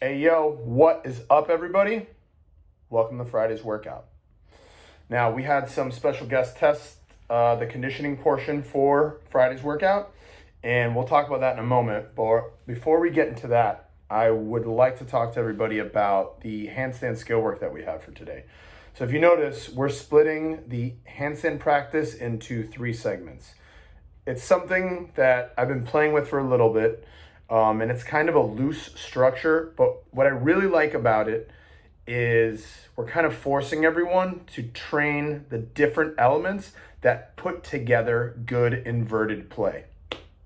Hey, yo, what is up, everybody? Welcome to Friday's workout. Now, we had some special guest test the conditioning portion for Friday's workout, and we'll talk about that in a moment. But before we get into that, I would like to talk to everybody about the handstand skill work that we have for today. So if you notice, we're splitting the handstand practice into 3 segments. It's something that I've been playing with for a little bit. And it's kind of a loose structure, but what I really like about it is we're kind of forcing everyone to train the different elements that put together good inverted play,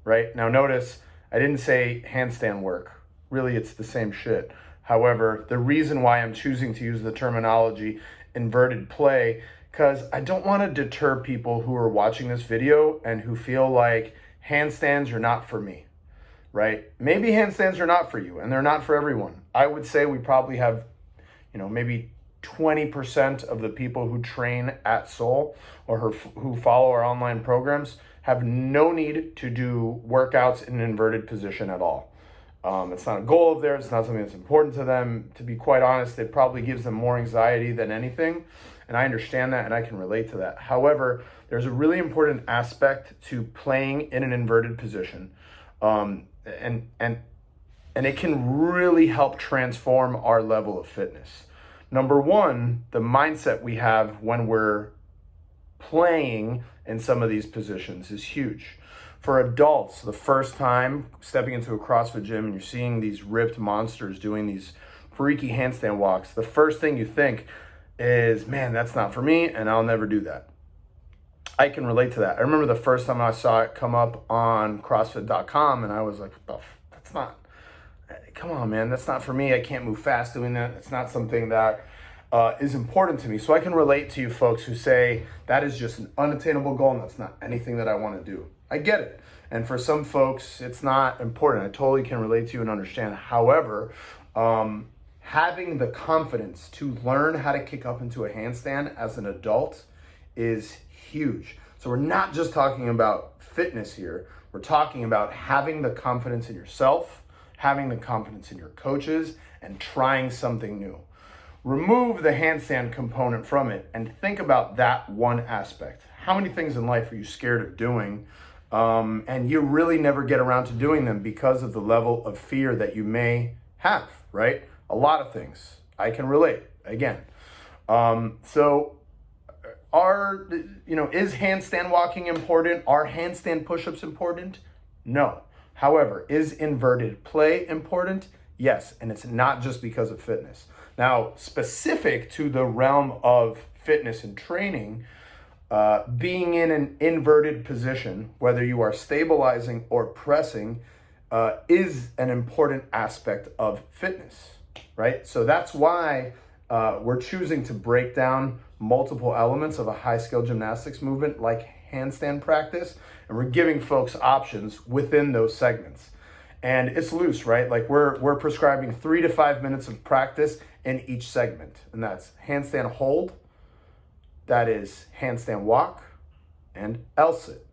right? Now notice, I didn't say handstand work. Really, it's the same shit. However, the reason why I'm choosing to use the terminology inverted play, because I don't want to deter people who are watching this video and who feel like handstands are not for me. Right? Maybe handstands are not for you and they're not for everyone. I would say we probably have, maybe 20% of the people who train at Soul or who follow our online programs have no need to do workouts in an inverted position at all. It's not a goal of theirs. It's not something that's important to them. To be quite honest, it probably gives them more anxiety than anything. And I understand that and I can relate to that. However, there's a really important aspect to playing in an inverted position. And it can really help transform our level of fitness. Number one, the mindset we have when we're playing in some of these positions is huge. For adults, the first time stepping into a CrossFit gym and you're seeing these ripped monsters doing these freaky handstand walks, the first thing you think is, man, that's not for me and I'll never do that. I can relate to that. I remember the first time I saw it come up on CrossFit.com and I was like, that's not, come on, man, that's not for me. I can't move fast doing that. It's not something that is important to me. So I can relate to you folks who say that is just an unattainable goal and that's not anything that I want to do. I get it. And for some folks, it's not important. I totally can relate to you and understand. However, having the confidence to learn how to kick up into a handstand as an adult is huge. So we're not just talking about fitness here. We're talking about having the confidence in yourself, having the confidence in your coaches, and trying something new. Remove the handstand component from it and think about that one aspect. How many things in life are you scared of doing? And you really never get around to doing them because of the level of fear that you may have, right? A lot of things. I can relate, again. Is handstand walking important? Are handstand push-ups important? No. However, is inverted play important? Yes, and it's not just because of fitness. Now, specific to the realm of fitness and training, being in an inverted position, whether you are stabilizing or pressing, is an important aspect of fitness, right? So that's why we're choosing to break down multiple elements of a high-skill gymnastics movement like handstand practice, and we're giving folks options within those segments. And it's loose, right? Like we're prescribing 3 to 5 minutes of practice in each segment, and that's handstand hold, that is handstand walk, and L-sit,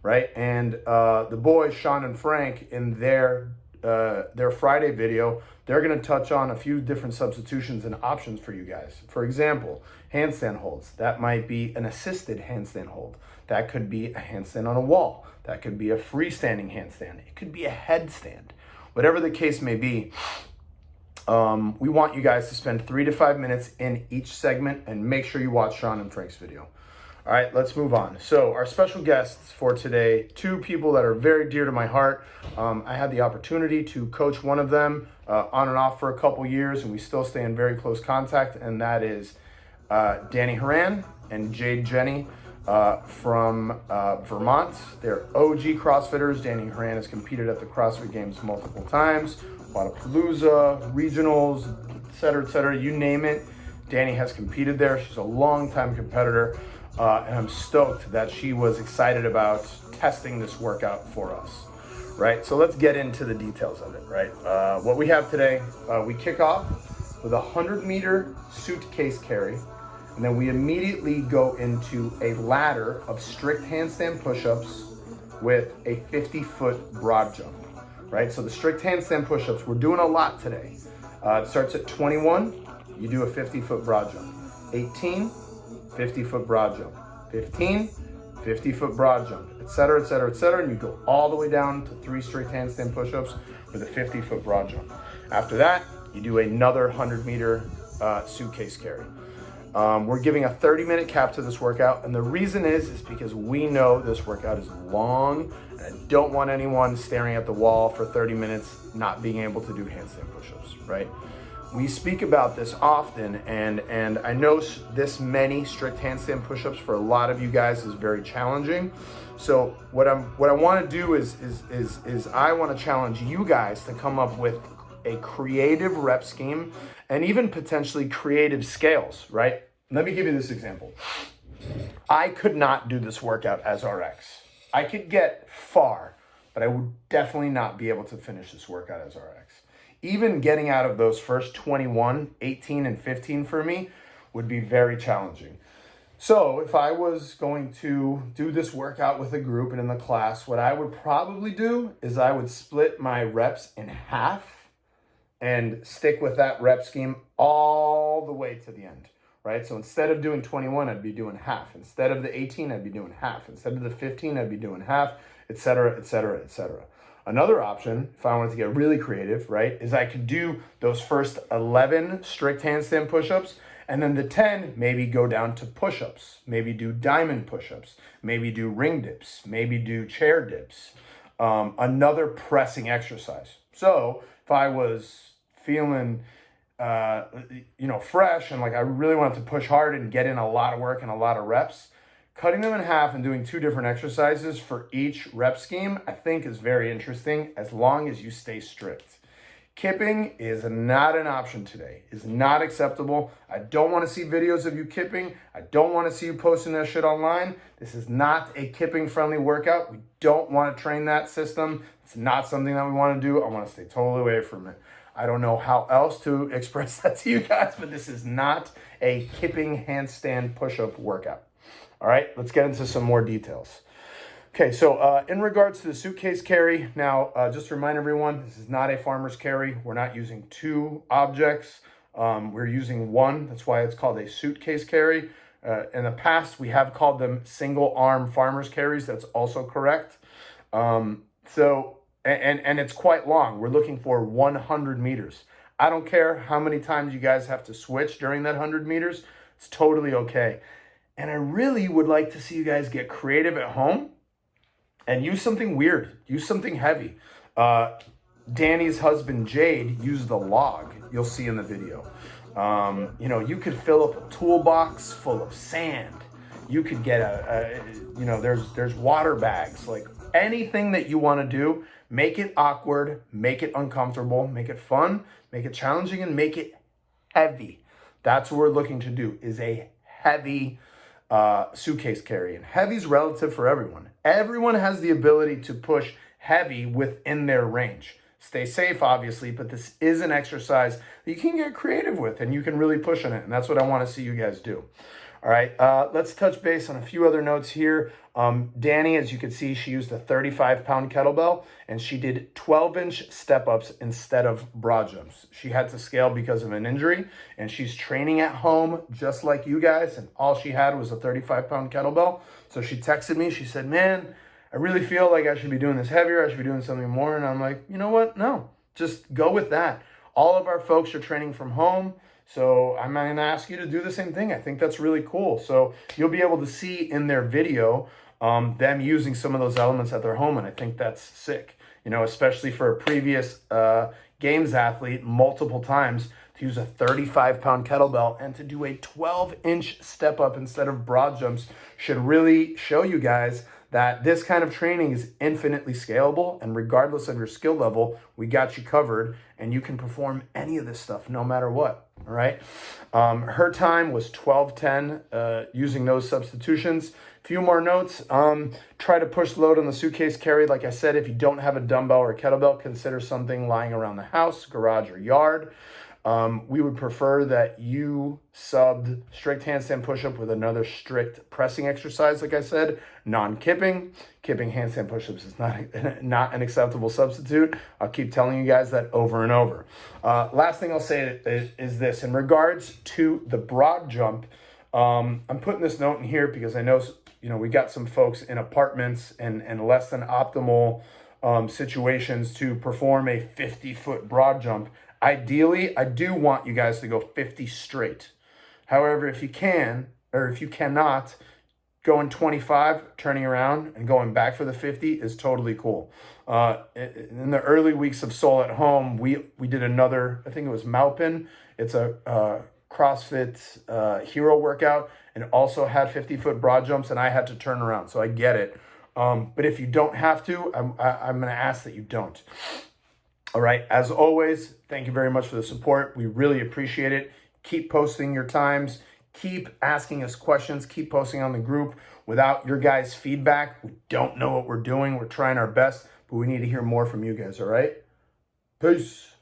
right? And the boys, Sean and Frank, in their Friday video, they're going to touch on a few different substitutions and options for you guys. For example, handstand holds. That might be an assisted handstand hold. That could be a handstand on a wall. That could be a freestanding handstand. It could be a headstand. Whatever the case may be, we want you guys to spend 3 to 5 minutes in each segment and make sure you watch Sean and Frank's video. All right, let's move on. So our special guests for today, 2 people that are very dear to my heart. I had the opportunity to coach one of them on and off for a couple years, and we still stay in very close contact, and that is Dani Horan and Jade Jenny from Vermont. They're OG CrossFitters. Dani Horan has competed at the CrossFit Games multiple times, Wodipalooza, regionals, et cetera, you name it. Dani has competed there. She's a longtime competitor. And I'm stoked that she was excited about testing this workout for us, right? So let's get into the details of it, right? What we have today, we kick off with a 100-meter suitcase carry, and then we immediately go into a ladder of strict handstand push-ups with a 50-foot broad jump, right? So the strict handstand push-ups, we're doing a lot today. It starts at 21, you do a 50-foot broad jump. 18, 50-foot broad jump. 15, 50-foot broad jump, etc., etc., etc., and you go all the way down to 3 strict handstand push-ups with a 50-foot broad jump. After that, you do another 100-meter suitcase carry. We're giving a 30-minute cap to this workout, and the reason is because we know this workout is long, and I don't want anyone staring at the wall for 30 minutes not being able to do handstand push-ups, right? We speak about this often, and I know this many strict handstand push-ups for a lot of you guys is very challenging. So what I want to do is I want to challenge you guys to come up with a creative rep scheme and even potentially creative scales, right? Let me give you this example. I could not do this workout as RX. I could get far, but I would definitely not be able to finish this workout as RX. Even getting out of those first 21, 18, and 15 for me would be very challenging. So if I was going to do this workout with a group and in the class, what I would probably do is I would split my reps in half and stick with that rep scheme all the way to the end, right? So instead of doing 21, I'd be doing half. Instead of the 18, I'd be doing half. Instead of the 15, I'd be doing half, etc., etc., etc. Another option, if I wanted to get really creative, right, is I could do those first 11 strict handstand push-ups, and then the 10 maybe go down to push-ups, maybe do diamond push-ups, maybe do ring dips, maybe do chair dips, another pressing exercise. So if I was feeling, fresh and like I really wanted to push hard and get in a lot of work and a lot of reps, cutting them in half and doing 2 different exercises for each rep scheme, I think is very interesting as long as you stay strict. Kipping is not an option today, is not acceptable. I don't want to see videos of you kipping. I don't want to see you posting that shit online. This is not a kipping friendly workout. We don't want to train that system. It's not something that we want to do. I want to stay totally away from it. I don't know how else to express that to you guys, but this is not a kipping handstand push-up workout. All right, let's get into some more details. Okay, so in regards to the suitcase carry, now just to remind everyone, this is not a farmer's carry. We're not using 2 objects. We're using 1. That's why it's called a suitcase carry. In the past, we have called them single arm farmer's carries. That's also correct. And it's quite long. We're looking for 100 meters. I don't care how many times you guys have to switch during that 100 meters. It's totally okay. And I really would like to see you guys get creative at home and use something weird, use something heavy. Danny's husband, Jade, used the log you'll see in the video. You could fill up a toolbox full of sand. You could get there's water bags, like anything that you want to do, make it awkward, make it uncomfortable, make it fun, make it challenging, and make it heavy. That's what we're looking to do, is a heavy suitcase carry. And heavy's relative for everyone. Everyone has the ability to push heavy within their range. Stay safe, obviously, but this is an exercise that you can get creative with and you can really push on it. And that's what I want to see you guys do. All right, let's touch base on a few other notes here. Dani, as you can see, she used a 35-pound kettlebell and she did 12-inch step-ups instead of broad jumps. She had to scale because of an injury, and she's training at home just like you guys, and all she had was a 35-pound kettlebell. So she texted me. She said, man, I really feel like I should be doing this heavier. I should be doing something more. And I'm like, you know what? No, just go with that. All of our folks are training from home. So I'm going to ask you to do the same thing. I think that's really cool. So you'll be able to see in their video them using some of those elements at their home. And I think that's sick, especially for a previous games athlete multiple times to use a 35-pound kettlebell and to do a 12-inch step up instead of broad jumps should really show you guys that this kind of training is infinitely scalable, and regardless of your skill level, we got you covered, and you can perform any of this stuff no matter what, all right? Her time was 12:10 using those substitutions. Few more notes. Try to push load on the suitcase carry. Like I said, if you don't have a dumbbell or a kettlebell, consider something lying around the house, garage, or yard. We would prefer that you subbed strict handstand push-up with another strict pressing exercise, like I said, non-kipping. Kipping handstand push-ups is not an acceptable substitute. I'll keep telling you guys that over and over. Last thing I'll say is this. In regards to the broad jump, I'm putting this note in here because I know, we got some folks in apartments and less than optimal situations to perform a 50-foot broad jump. Ideally, I do want you guys to go 50 straight. However, if you can, or if you cannot, going 25, turning around and going back for the 50 is totally cool. In the early weeks of Soul at Home, we did another, I think it was Maupin. It's a CrossFit hero workout, and also had 50-foot broad jumps, and I had to turn around, so I get it. But if you don't have to, I'm going to ask that you don't. All right, as always, thank you very much for the support. We really appreciate it. Keep posting your times. Keep asking us questions. Keep posting on the group. Without your guys' feedback, we don't know what we're doing. We're trying our best, but we need to hear more from you guys, all right? Peace.